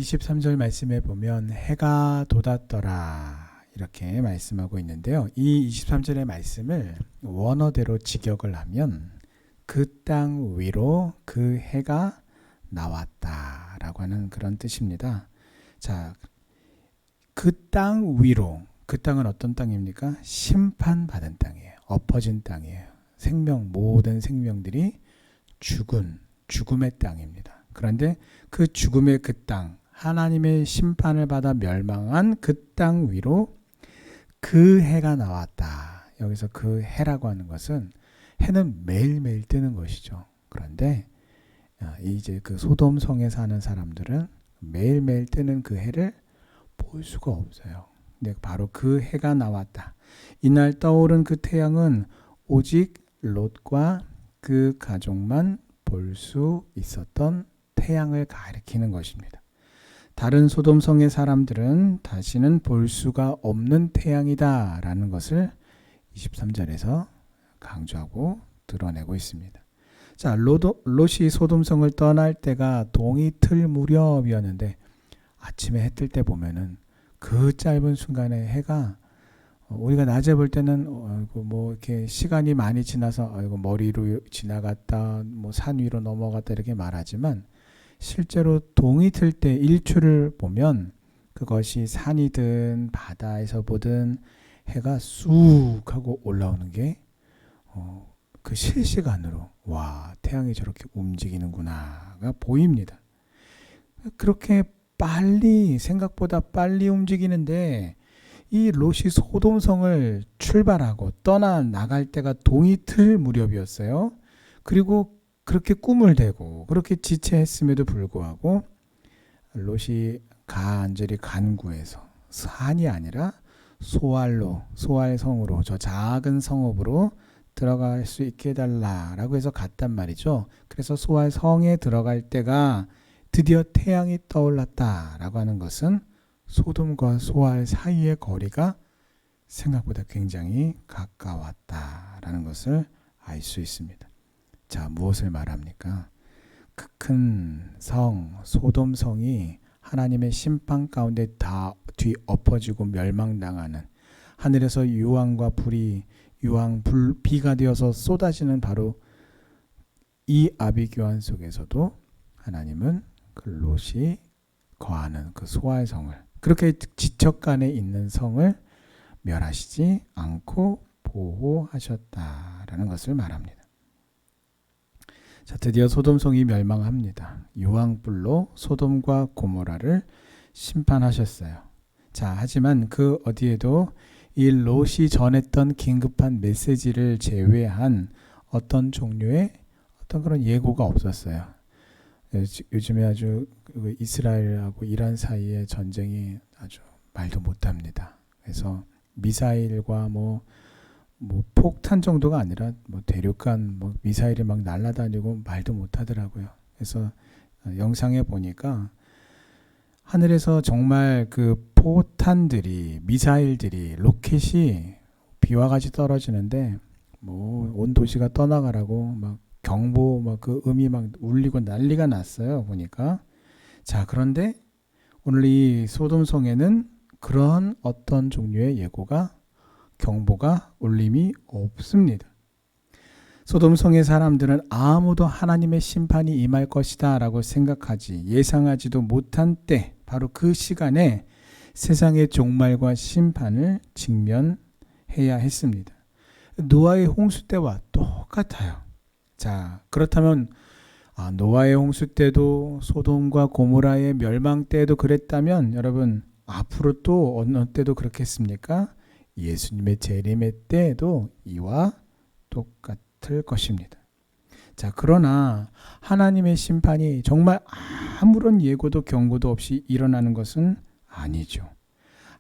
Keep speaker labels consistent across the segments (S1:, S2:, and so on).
S1: 23절 말씀에 보면 해가 돋았더라 이렇게 말씀하고 있는데요. 이 23절의 말씀을 원어대로 직역을 하면 그 땅 위로 그 해가 나왔다라고 하는 그런 뜻입니다. 자, 그 땅 위로, 그 땅은 어떤 땅입니까? 심판받은 땅이에요. 엎어진 땅이에요. 모든 생명들이 죽음의 땅입니다. 그런데 그 죽음의 그 땅, 하나님의 심판을 받아 멸망한 그 땅 위로 그 해가 나왔다. 여기서 그 해라고 하는 것은 해는 매일매일 뜨는 것이죠. 그런데 이제 그 소돔성에 사는 사람들은 매일매일 뜨는 그 해를 볼 수가 없어요. 근데 바로 그 해가 나왔다. 이날 떠오른 그 태양은 오직 롯과 그 가족만 볼 수 있었던 태양을 가리키는 것입니다. 다른 소돔성의 사람들은 다시는 볼 수가 없는 태양이다 라는 것을 23절에서 강조하고 드러내고 있습니다. 자, 롯이 소돔성을 떠날 때가 동이틀 무렵이었는데 아침에 해 뜰 때 보면은 그 짧은 순간에 해가 우리가 낮에 볼 때는 뭐 이렇게 시간이 많이 지나서 머리로 지나갔다, 뭐 산 위로 넘어갔다 이렇게 말하지만 실제로 동이 틀 때 일출을 보면 그것이 산이든 바다에서 보든 해가 쑥 하고 올라오는 게 그 실시간으로 와, 태양이 저렇게 움직이는구나가 보입니다. 그렇게 빨리, 생각보다 빨리 움직이는데 이 롯이 소돔성을 출발하고 나갈 때가 동이틀 무렵이었어요. 그리고 그렇게 꿈을 대고 그렇게 지체했음에도 불구하고 롯이 간절히 간구해서 산이 아니라 소알성으로 저 작은 성읍으로 들어갈 수 있게 해달라라고 해서 갔단 말이죠. 그래서 소알성에 들어갈 때가 드디어 태양이 떠올랐다라고 하는 것은 소돔과 소알 사이의 거리가 생각보다 굉장히 가까웠다라는 것을 알 수 있습니다. 자, 무엇을 말합니까? 그 큰 성, 소돔성이 하나님의 심판 가운데 다 뒤엎어지고 멸망당하는 하늘에서 비가 되어서 쏟아지는 바로 이 아비규환 속에서도 하나님은 그 롯이 거하는 그 소알성을 그렇게 지척간에 있는 성을 멸하시지 않고 보호하셨다라는 것을 말합니다. 자, 드디어 소돔성이 멸망합니다. 유황불로 소돔과 고모라를 심판하셨어요. 자, 하지만 그 어디에도 이 롯이 전했던 긴급한 메시지를 제외한 어떤 종류의 어떤 그런 예고가 없었어요. 요즘에 아주 이스라엘하고 이란 사이의 전쟁이 아주 말도 못합니다. 그래서 미사일과 뭐 폭탄 정도가 아니라 뭐 대륙간 미사일이 막 날아다니고 말도 못하더라고요. 그래서 영상에 보니까 하늘에서 정말 그 포탄들이, 미사일들이, 로켓이 비와 같이 떨어지는데 뭐 온 도시가 떠나가라고 막 경보 그 음이 막 울리고 난리가 났어요. 보니까. 자, 그런데 오늘 이 소돔성에는 그런 어떤 종류의 경보가 울림이 없습니다. 소돔성의 사람들은 아무도 하나님의 심판이 임할 것이다 라고 생각하지 예상하지도 못한 때, 바로 그 시간에 세상의 종말과 심판을 직면해야 했습니다. 노아의 홍수 때와 똑같아요. 자, 그렇다면 노아의 홍수 때도 소돔과 고모라의 멸망 때도 그랬다면 여러분 앞으로 또 어느 때도 그렇겠습니까? 예수님의 재림의 때에도 이와 똑같을 것입니다. 자, 그러나 하나님의 심판이 정말 아무런 예고도 경고도 없이 일어나는 것은 아니죠.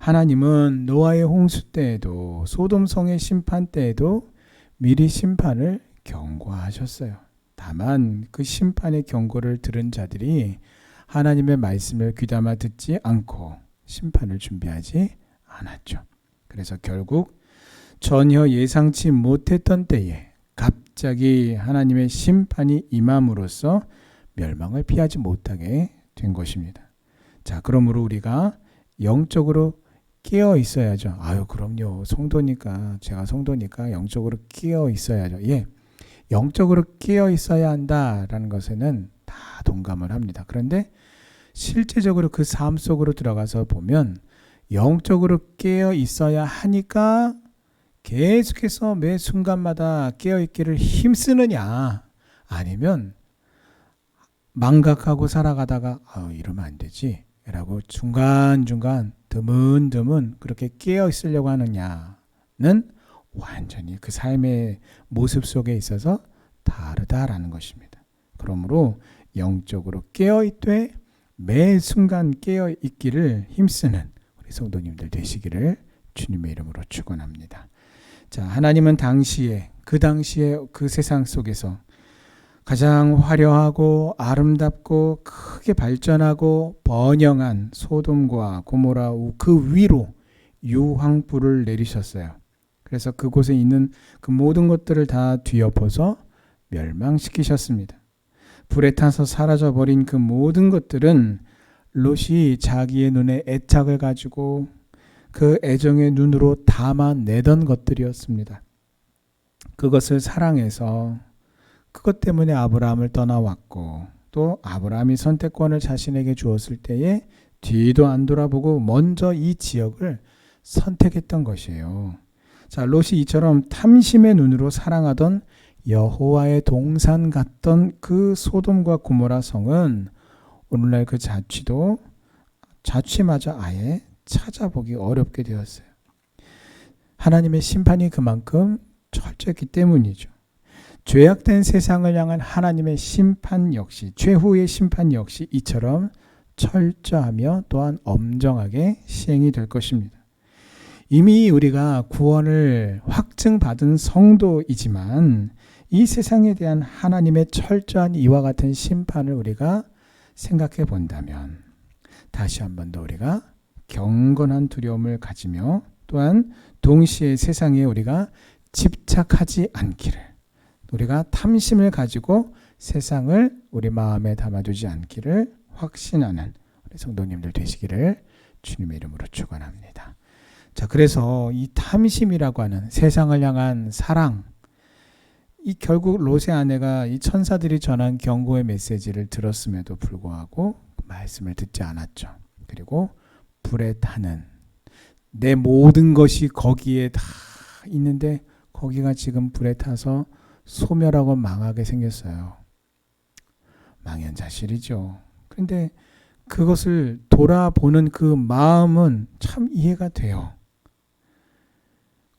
S1: 하나님은 노아의 홍수 때에도 소돔성의 심판 때에도 미리 심판을 경고하셨어요. 다만 그 심판의 경고를 들은 자들이 하나님의 말씀을 귀담아 듣지 않고 심판을 준비하지 않았죠. 그래서 결국 전혀 예상치 못했던 때에 갑자기 하나님의 심판이 임함으로써 멸망을 피하지 못하게 된 것입니다. 자, 그러므로 우리가 영적으로 깨어 있어야죠. 아유, 그럼요. 제가 성도니까 영적으로 깨어 있어야죠. 예. 영적으로 깨어 있어야 한다라는 것에는 다 동감을 합니다. 그런데 실제적으로 그 삶 속으로 들어가서 보면 영적으로 깨어 있어야 하니까 계속해서 매 순간마다 깨어 있기를 힘쓰느냐, 아니면 망각하고 살아가다가 이러면 안 되지 라고 중간중간 드문드문 그렇게 깨어 있으려고 하느냐는 완전히 그 삶의 모습 속에 있어서 다르다라는 것입니다. 그러므로 영적으로 깨어 있되 매 순간 깨어 있기를 힘쓰는 우리 성도님들 되시기를 주님의 이름으로 축원합니다. 자, 하나님은 그 당시에 그 세상 속에서 가장 화려하고 아름답고 크게 발전하고 번영한 소돔과 고모라 그 위로 유황불을 내리셨어요. 그래서 그곳에 있는 그 모든 것들을 다 뒤엎어서 멸망시키셨습니다. 불에 타서 사라져버린 그 모든 것들은 롯이 자기의 눈에 애착을 가지고 그 애정의 눈으로 담아내던 것들이었습니다. 그것을 사랑해서 그것 때문에 아브라함을 떠나왔고, 또 아브라함이 선택권을 자신에게 주었을 때에 뒤도 안 돌아보고 먼저 이 지역을 선택했던 것이에요. 자, 롯이 이처럼 탐심의 눈으로 사랑하던 여호와의 동산 같던 그 소돔과 고모라 성은 오늘날 그 자취마저 아예 찾아보기 어렵게 되었어요. 하나님의 심판이 그만큼 철저했기 때문이죠. 죄악된 세상을 향한 하나님의 심판 역시, 최후의 심판 역시 이처럼 철저하며 또한 엄정하게 시행이 될 것입니다. 이미 우리가 구원을 확증받은 성도이지만 이 세상에 대한 하나님의 철저한 이와 같은 심판을 우리가 생각해 본다면 다시 한 번 더 우리가 경건한 두려움을 가지며 또한 동시에 세상에 우리가 집착하지 않기를, 우리가 탐심을 가지고 세상을 우리 마음에 담아두지 않기를 확신하는 우리 성도님들 되시기를 주님의 이름으로 축원합니다. 자, 그래서 이 탐심이라고 하는 세상을 향한 사랑, 이 결국 롯의 아내가 이 천사들이 전한 경고의 메시지를 들었음에도 불구하고 말씀을 듣지 않았죠. 그리고 불에 타는 내 모든 것이 거기에 다 있는데 거기가 지금 불에 타서 소멸하고 망하게 생겼어요. 망연자실이죠. 그런데 그것을 돌아보는 그 마음은 참 이해가 돼요.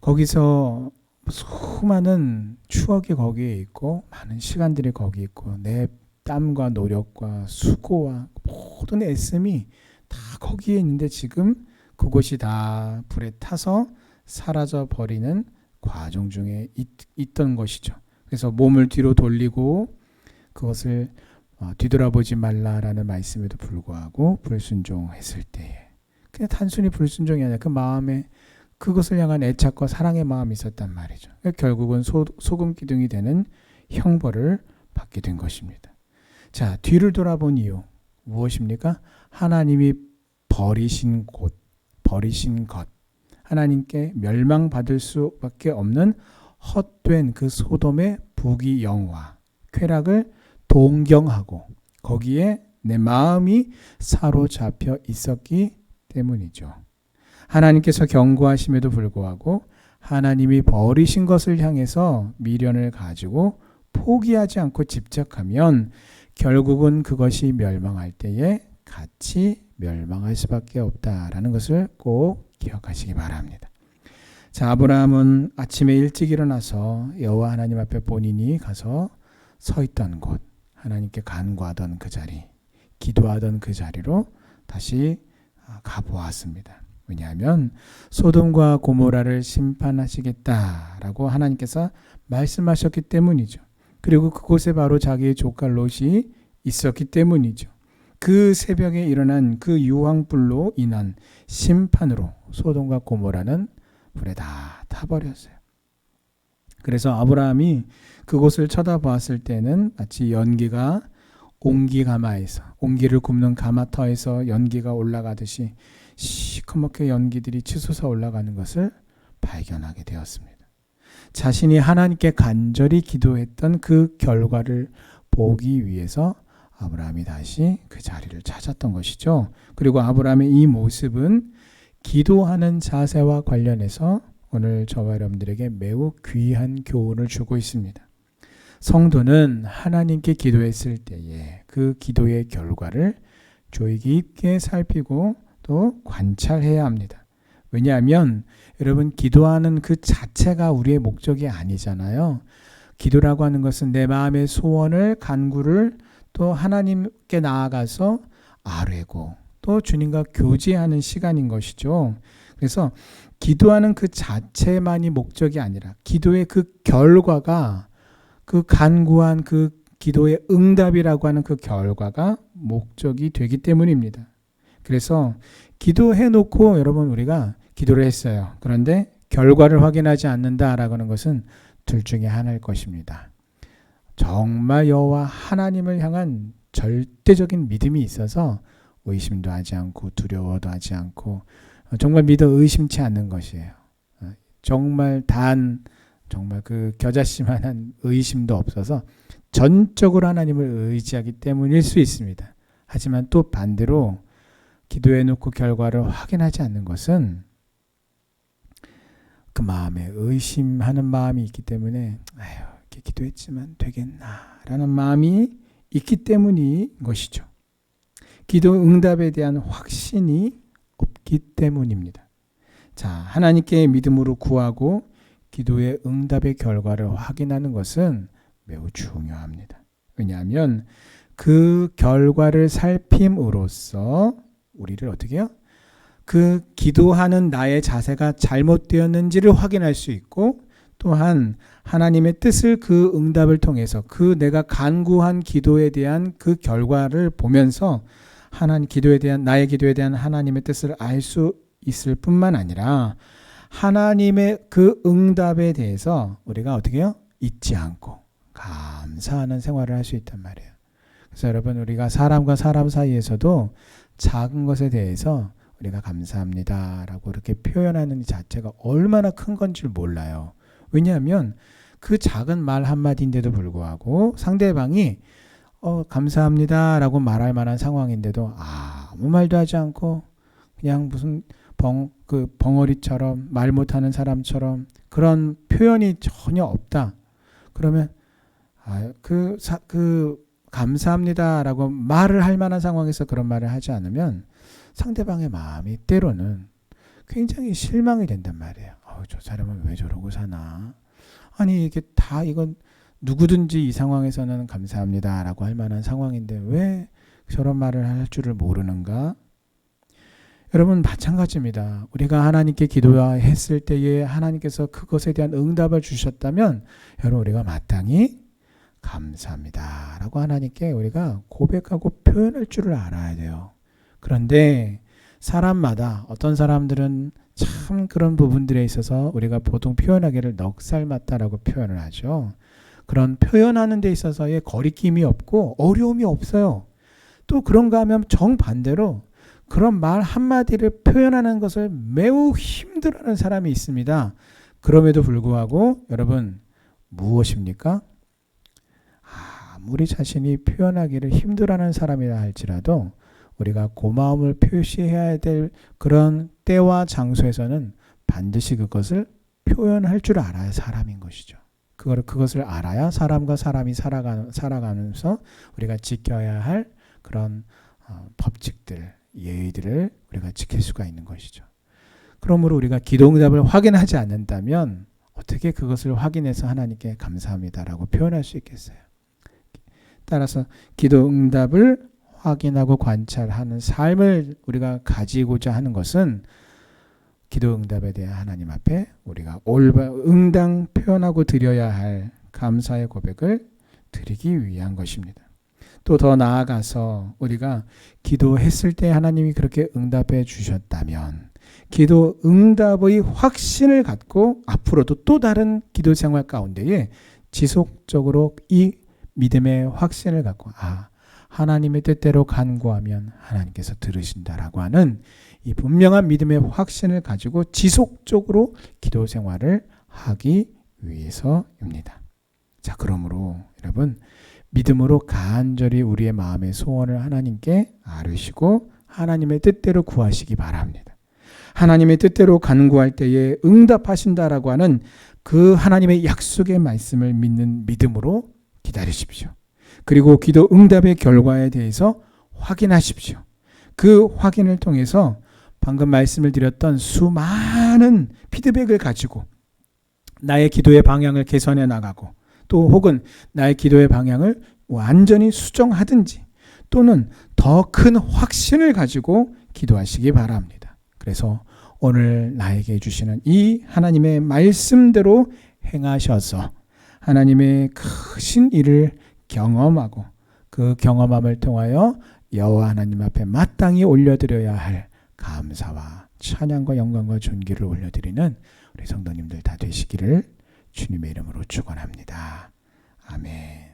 S1: 거기서 수많은 추억이 거기에 있고 많은 시간들이 거기 있고 내 땀과 노력과 수고와 모든 애씀이 다 거기에 있는데 지금 그곳이 다 불에 타서 사라져 버리는 과정 중에 있던 것이죠. 그래서 몸을 뒤로 돌리고 그것을 뒤돌아보지 말라라는 말씀에도 불구하고 불순종했을 때에, 그냥 단순히 불순종이 아니라 그 마음에 그것을 향한 애착과 사랑의 마음이 있었단 말이죠. 결국은 소금 기둥이 되는 형벌을 받게 된 것입니다. 자, 뒤를 돌아본 이유 무엇입니까? 하나님이 버리신 것, 하나님께 멸망받을 수밖에 없는 헛된 그 소돔의 부귀영화, 쾌락을 동경하고 거기에 내 마음이 사로잡혀 있었기 때문이죠. 하나님께서 경고하심에도 불구하고 하나님이 버리신 것을 향해서 미련을 가지고 포기하지 않고 집착하면 결국은 그것이 멸망할 때에 같이 멸망할 수밖에 없다라는 것을 꼭 기억하시기 바랍니다. 자, 아브라함은 아침에 일찍 일어나서 여호와 하나님 앞에 본인이 가서 서 있던 곳, 하나님께 간구하던 그 자리, 기도하던 그 자리로 다시 가보았습니다. 왜냐하면 소돔과 고모라를 심판하시겠다라고 하나님께서 말씀하셨기 때문이죠. 그리고 그곳에 바로 자기의 조카 롯이 있었기 때문이죠. 그 새벽에 일어난 그 유황불로 인한 심판으로 소돔과 고모라는 불에 다 타버렸어요. 그래서 아브라함이 그곳을 쳐다보았을 때는 마치 연기가 옹기를 굽는 가마터에서 연기가 올라가듯이 시커멓게 연기들이 치솟아 올라가는 것을 발견하게 되었습니다. 자신이 하나님께 간절히 기도했던 그 결과를 보기 위해서 아브라함이 다시 그 자리를 찾았던 것이죠. 그리고 아브라함의 이 모습은 기도하는 자세와 관련해서 오늘 저와 여러분들에게 매우 귀한 교훈을 주고 있습니다. 성도는 하나님께 기도했을 때에 그 기도의 결과를 주의 깊게 살피고 또 관찰해야 합니다. 왜냐하면 여러분, 기도하는 그 자체가 우리의 목적이 아니잖아요. 기도라고 하는 것은 내 마음의 소원을, 간구를 또 하나님께 나아가서 아뢰고 또 주님과 교제하는 시간인 것이죠. 그래서 기도하는 그 자체만이 목적이 아니라 기도의 그 결과가, 그 간구한 그 기도의 응답이라고 하는 그 결과가 목적이 되기 때문입니다. 그래서 기도해놓고 여러분, 우리가 기도를 했어요. 그런데 결과를 확인하지 않는다라고 하는 것은 둘 중에 하나일 것입니다. 정말 여호와 하나님을 향한 절대적인 믿음이 있어서 의심도 하지 않고 두려워도 하지 않고 정말 믿어 의심치 않는 것이에요. 정말 정말 그 겨자씨만한 의심도 없어서 전적으로 하나님을 의지하기 때문일 수 있습니다. 하지만 또 반대로 기도해놓고 결과를 확인하지 않는 것은 그 마음에 의심하는 마음이 있기 때문에 이렇게 기도했지만 되겠나라는 마음이 있기 때문인 것이죠. 기도 응답에 대한 확신이 없기 때문입니다. 자, 하나님께 믿음으로 구하고 기도의 응답의 결과를 확인하는 것은 매우 중요합니다. 왜냐하면 그 결과를 살핌으로써 우리를 어떻게 해요? 그 기도하는 나의 자세가 잘못되었는지를 확인할 수 있고, 또한 하나님의 뜻을 그 응답을 통해서 그 내가 간구한 기도에 대한 그 결과를 보면서 나의 기도에 대한 하나님의 뜻을 알 수 있을 뿐만 아니라 하나님의 그 응답에 대해서 우리가 어떻게 해요? 잊지 않고 감사하는 생활을 할 수 있단 말이에요. 그래서 여러분, 우리가 사람과 사람 사이에서도 작은 것에 대해서 우리가 감사합니다라고 이렇게 표현하는 자체가 얼마나 큰 건지 몰라요. 왜냐하면 그 작은 말 한마디인데도 불구하고 상대방이 감사합니다라고 말할 만한 상황인데도 아무 말도 하지 않고 그냥 무슨 벙어리처럼 말 못하는 사람처럼 그런 표현이 전혀 없다. 그러면 감사합니다라고 말을 할 만한 상황에서 그런 말을 하지 않으면 상대방의 마음이 때로는 굉장히 실망이 된단 말이에요. 저 사람은 왜 저러고 사나? 아니, 이게 다 이건 누구든지 이 상황에서는 감사합니다라고 할 만한 상황인데 왜 저런 말을 할 줄을 모르는가? 여러분, 마찬가지입니다. 우리가 하나님께 기도했을 때에 하나님께서 그것에 대한 응답을 주셨다면 여러분, 우리가 마땅히 감사합니다라고 하나님께 우리가 고백하고 표현할 줄을 알아야 돼요. 그런데 사람마다 어떤 사람들은 참 그런 부분들에 있어서 우리가 보통 표현하기를 넉살 맞다라고 표현을 하죠. 그런 표현하는 데 있어서의 거리낌이 없고 어려움이 없어요. 또 그런가 하면 정반대로 그런 말 한마디를 표현하는 것을 매우 힘들어하는 사람이 있습니다. 그럼에도 불구하고 여러분, 무엇입니까? 아무리 자신이 표현하기를 힘들어하는 사람이라 할지라도 우리가 고마움을 표시해야 될 그런 때와 장소에서는 반드시 그것을 표현할 줄 알아야 사람인 것이죠. 그것을 알아야 사람과 사람이 살아가면서 우리가 지켜야 할 그런 법칙들, 예의들을 우리가 지킬 수가 있는 것이죠. 그러므로 우리가 기도응답을 확인하지 않는다면 어떻게 그것을 확인해서 하나님께 감사합니다라고 표현할 수 있겠어요? 따라서 기도응답을 확인하고 관찰하는 삶을 우리가 가지고자 하는 것은 기도응답에 대한 하나님 앞에 우리가 응당 표현하고 드려야 할 감사의 고백을 드리기 위한 것입니다. 또 더 나아가서 우리가 기도했을 때 하나님이 그렇게 응답해 주셨다면 기도 응답의 확신을 갖고 앞으로도 또 다른 기도 생활 가운데에 지속적으로 이 믿음의 확신을 갖고 하나님의 뜻대로 간구하면 하나님께서 들으신다라고 하는 이 분명한 믿음의 확신을 가지고 지속적으로 기도 생활을 하기 위해서입니다. 자, 그러므로 여러분, 믿음으로 간절히 우리의 마음의 소원을 하나님께 아뢰시고 하나님의 뜻대로 구하시기 바랍니다. 하나님의 뜻대로 간구할 때에 응답하신다라고 하는 그 하나님의 약속의 말씀을 믿는 믿음으로 기다리십시오. 그리고 기도 응답의 결과에 대해서 확인하십시오. 그 확인을 통해서 방금 말씀을 드렸던 수많은 피드백을 가지고 나의 기도의 방향을 개선해 나가고, 또 혹은 나의 기도의 방향을 완전히 수정하든지, 또는 더 큰 확신을 가지고 기도하시기 바랍니다. 그래서 오늘 나에게 주시는 이 하나님의 말씀대로 행하셔서 하나님의 크신 일을 경험하고, 그 경험함을 통하여 여호와 하나님 앞에 마땅히 올려드려야 할 감사와 찬양과 영광과 존귀를 올려드리는 우리 성도님들 다 되시기를 주님의 이름으로 축원합니다. 아멘.